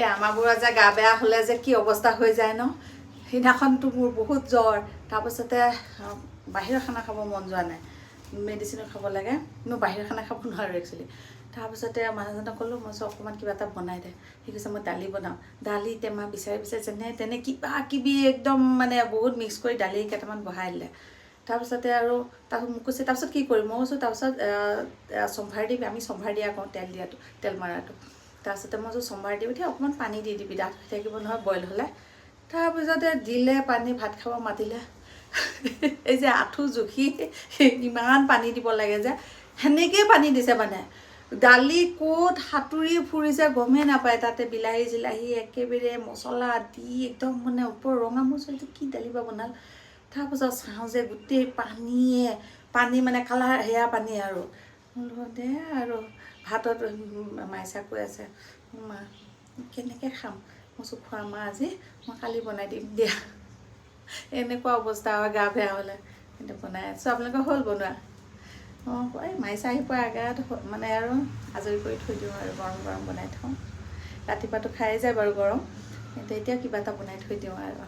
এই আমাৰবোৰৰ যে গা বেয়া হ'লে যে কি অৱস্থা হৈ যায় ন, সেইদিনাখনতো মোৰ বহুত জ্বৰ। তাৰপাছতে বাহিৰৰ খানা খাব মন যোৱা নাই, মেডিচিনো খাব লাগে, মই বাহিৰৰ খানা খাব নোৱাৰোঁ একচুৱেলি। তাৰপিছতে মানুহজনক ক'লোঁ, মই অকণমান কিবা এটা বনাই দে। সি কৈছে মই দালি বনাওঁ। দালি টেমা বিচাৰি যেনে তেনে কিবা কিবি একদম মানে বহুত মিক্স কৰি দালি কেইটামান বহাই দিলে। তাৰপিছতে আৰু তাৰপিছত মোক কৈছে তাৰপিছত কি কৰিম? মই কৈছোঁ তাৰপিছত চম্ভাৰ দিবি, আমি চম্ভাৰ দিয়া কওঁ, তেল দিয়াটো, তেল মৰাটো। তাৰপিছতে মই কৈছোঁ চম্ভাৰ দিবি দেই, অকণমান পানী দি দিবি, ডাঠ হৈ থাকিব নহয় বইল হ'লে। তাৰপিছতে দিলে পানী, ভাত খাব মাতিলে। এই যে আঁঠু জুখি ইমান পানী দিব লাগে যে, সেনেকেই পানী দিছে মানে। দালি ক'ত সাঁতুৰি ফুৰিছে গমেই নাপায়, তাতে বিলাহী চিলাহী একেবাৰে মছলা দি একদম মানে ওপৰ ৰঙা মছলা কি দালি বা বনাল। তাৰপিছত চাওঁ যে গোটেই পানী মানে কালাৰ সেয়া পানী আৰু দে আৰু ভাতত মাইচা কৈ আছে মা কেনেকৈ খাম? মই কৈছোঁ খোৱা মা আজি, মই কালি বনাই দিম দিয়া। এনেকুৱা অৱস্থা হয় গা বেয়া হ'লে। কিন্তু বনাই আছোঁ। আপোনালোকৰ হ'ল বনোৱা? অঁ, এই মাইচা আহি পোৱাৰ আগত মানে আৰু আজৰি কৰি থৈ দিওঁ আৰু গৰম গৰম বনাই থওঁ। ৰাতিপুৱাটো খাই যায় বাৰু গৰম, কিন্তু এতিয়া কিবা এটা বনাই থৈ দিওঁ আৰু।